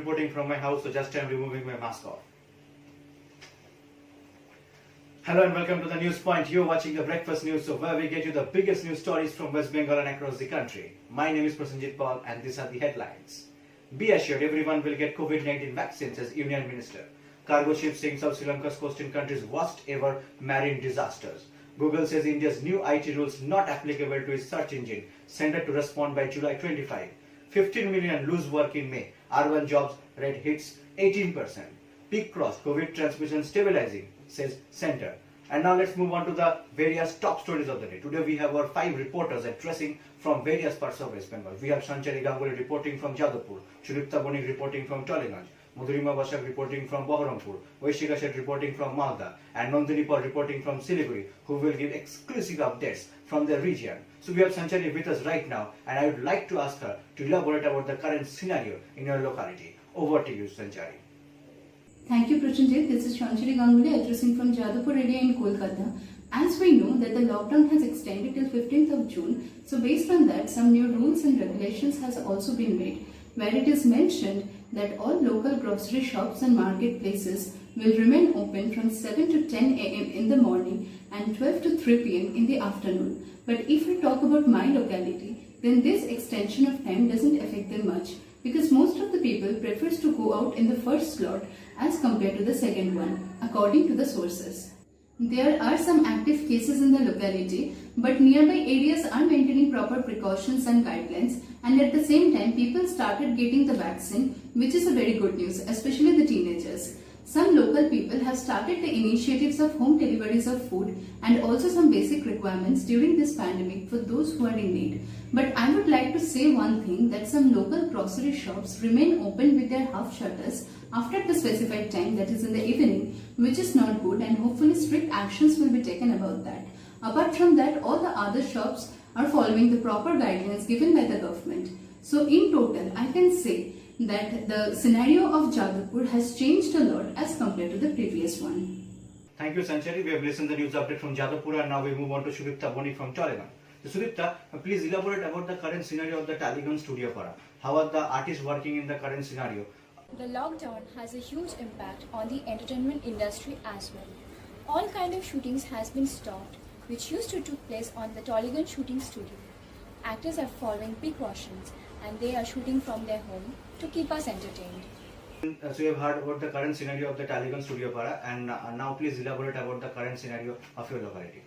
reporting from my house, so just I'm removing my mask off. Hello and welcome to the News Point. You're watching the Breakfast News, so where we get you the biggest news stories from West Bengal and across the country. My name is Prasenjit Paul and these are the headlines. Be assured everyone will get COVID-19 vaccines, as Union Minister. Cargo ship sinks South Sri Lanka's coast in country's worst ever marine disasters. Google says India's new IT rules not applicable to its search engine, centered to respond by July 25. 15 million lose work in May. Urban jobs rate hits 18%. Peak cross, COVID transmission stabilizing, says Centre. And now let's move on to the various top stories of the day. Today we have our 5 reporters addressing from various parts of West Bengal. We have SANCHARI GANGULY reporting from Jadavpur, Sudipta Banik reporting from Tollyganj, Madhurima Basak reporting from Baharampur, Aishika Seth reporting from Malda, and Nandini Paul reporting from Siliguri, who will give exclusive updates from their region. So we have SANCHARI with us right now, and I would like to ask her to elaborate about the current scenario in your locality. Over to you, SANCHARI. Thank you, Prasenjit. This is SANCHARI GANGULY addressing from Jadavpur area in Kolkata. As we know that the lockdown has extended till 15th of June, so based on that, some new rules and regulations has also been made, where it is mentioned that all local grocery shops and marketplaces will remain open from 7 to 10 am in the morning and 12 to 3 pm in the afternoon. But if we talk about my locality, then this extension of time doesn't affect them much, because most of the people prefers to go out in the first slot as compared to the second one, according to the sources. There are some active cases in the locality, but nearby areas are maintaining proper precautions and guidelines, and at the same time people started getting the vaccine, which is a very good news, especially the teenagers. Some local people have started the initiatives of home deliveries of food and also some basic requirements during this pandemic for those who are in need. But I would like to say one thing, that some local grocery shops remain open with their half shutters after the specified time, that is in the evening, which is not good, and hopefully strict actions will be taken about that. Apart from that, all the other shops are following the proper guidelines given by the government. So in total, I can say that the scenario of Jadavpur has changed a lot as compared to the previous one. Thank you, SANCHARI. We have listened to the news update from Jadavpur, and now we move on to Sudipta Banik from Tollyganj. So Sudipta, please elaborate about the current scenario of the Tollyganj Studio Para. How are the artists working in the current scenario? The lockdown has a huge impact on the entertainment industry as well. All kind of shootings has been stopped, which used to take place on the Tollyganj shooting studio. Actors are following precautions and they are shooting from their home to keep us entertained. So you have heard about the current scenario of the Tollyganj Studio Para, and now please elaborate about the current scenario of your locality.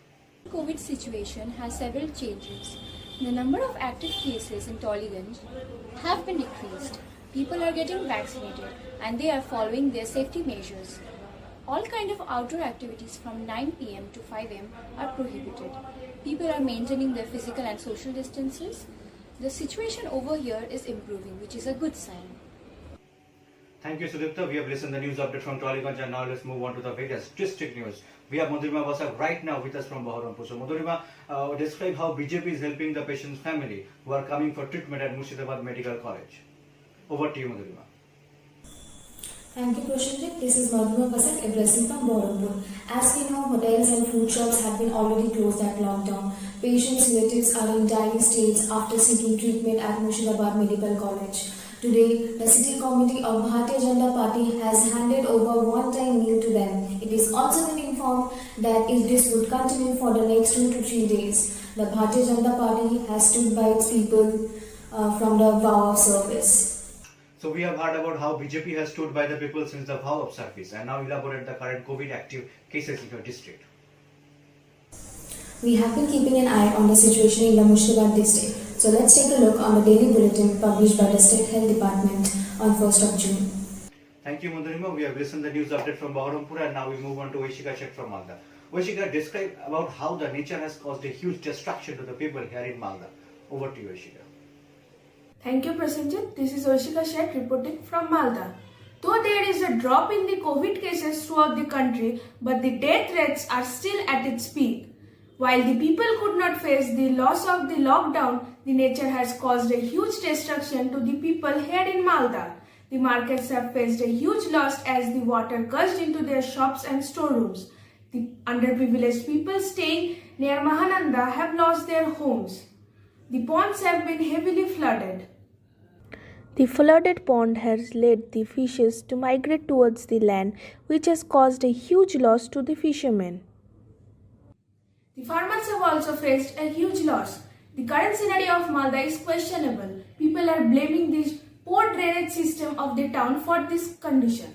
The COVID situation has several changes. The number of active cases in Tollyganj have been decreased. People are getting vaccinated and they are following their safety measures. All kind of outdoor activities from 9 pm to 5 am are prohibited. People are maintaining their physical and social distances. The situation over here is improving, which is a good sign. Thank you, Sudipta. We have listened to the news update from Tollyganj, and now let's move on to the various district news. We have Madhurima Basak right now with us from Baharampur. So Madhurima, describe how BJP is helping the patient's family who are coming for treatment at Murshidabad Medical College. Over to you, Madhurima. Thank you, Prasenjit. This is Madhurima Basak addressing from Baharampur. As we know, hotels and food shops have been already closed at lockdown. Patients' relatives are in dying states after seeking treatment at Murshidabad Medical College. Today, the city committee of Bharatiya Janata Party has handed over one-time meal to them. It is also been informed that this would continue for the next 2 to 3 days. The Bharatiya Janata Party has stood by its people from the vow of service. So we have heard about how BJP has stood by the people since the vow of service, and now elaborate the current COVID active cases in your district. We have been keeping an eye on the situation in the Murshidabad district. So let's take a look on the daily bulletin published by the State Health Department on 1st of June. Thank you, Madhurima. We have listened to the news update from Baharampur, and now we move on to Aishika Seth from Malda. Aishika, describe about how the nature has caused a huge destruction to the people here in Malda. Over to you, Aishika. Thank you, Prasenjit. This is Aishika Seth reporting from Malda. Though there is a drop in the COVID cases throughout the country, but the death rates are still at its peak. While the people could not face the loss of the lockdown, the nature has caused a huge destruction to the people here in Malda. The markets have faced a huge loss as the water gushed into their shops and storerooms. The underprivileged people staying near Mahananda have lost their homes. The ponds have been heavily flooded. The flooded pond has led the fishes to migrate towards the land, which has caused a huge loss to the fishermen. The farmers have also faced a huge loss. The current scenario of Malda is questionable. People are blaming the poor drainage system of the town for this condition.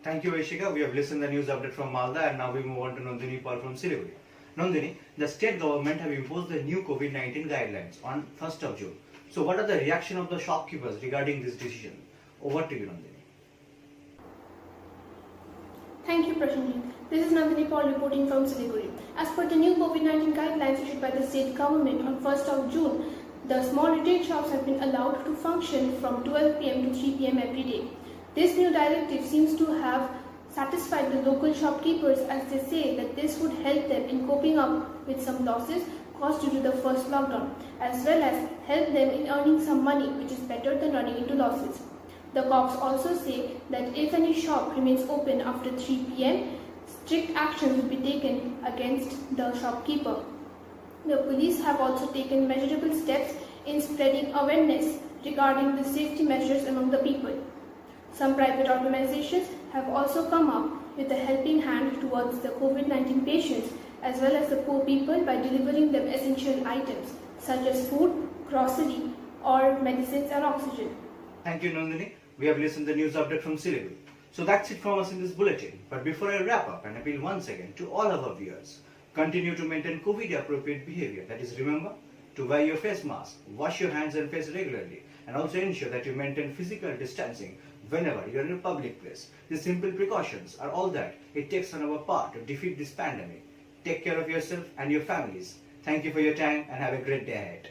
Thank you, Aishika. We have listened to the news update from Malda, and now we move on to Nandini Paul from Siliguri. Nandini, the state government have imposed the new COVID-19 guidelines on 1st of June. So what are the reaction of the shopkeepers regarding this decision? Over to you, Nandini. Thank you, Prasenjit. This is Nandini Paul reporting from Siliguri. As per the new COVID-19 guidelines issued by the state government on 1st of June, the small retail shops have been allowed to function from 12 pm to 3 pm every day. This new directive seems to have satisfied the local shopkeepers, as they say that this would help them in coping up with some losses caused due to the first lockdown, as well as help them in earning some money, which is better than running into losses. The cops also say that if any shop remains open after 3 pm, strict action will be taken against the shopkeeper. The police have also taken measurable steps in spreading awareness regarding the safety measures among the people. Some private organizations have also come up with a helping hand towards the COVID-19 patients as well as the poor people by delivering them essential items such as food, grocery, or medicines and oxygen. Thank you, Nandini. We have listened to the news update from Siliguri. So that's it from us in this bulletin. But before I wrap up and appeal once again to all our viewers, continue to maintain COVID-appropriate behavior. That is, remember to wear your face mask, wash your hands and face regularly, and also ensure that you maintain physical distancing whenever you are in a public place. These simple precautions are all that it takes on our part to defeat this pandemic. Take care of yourself and your families. Thank you for your time and have a great day ahead.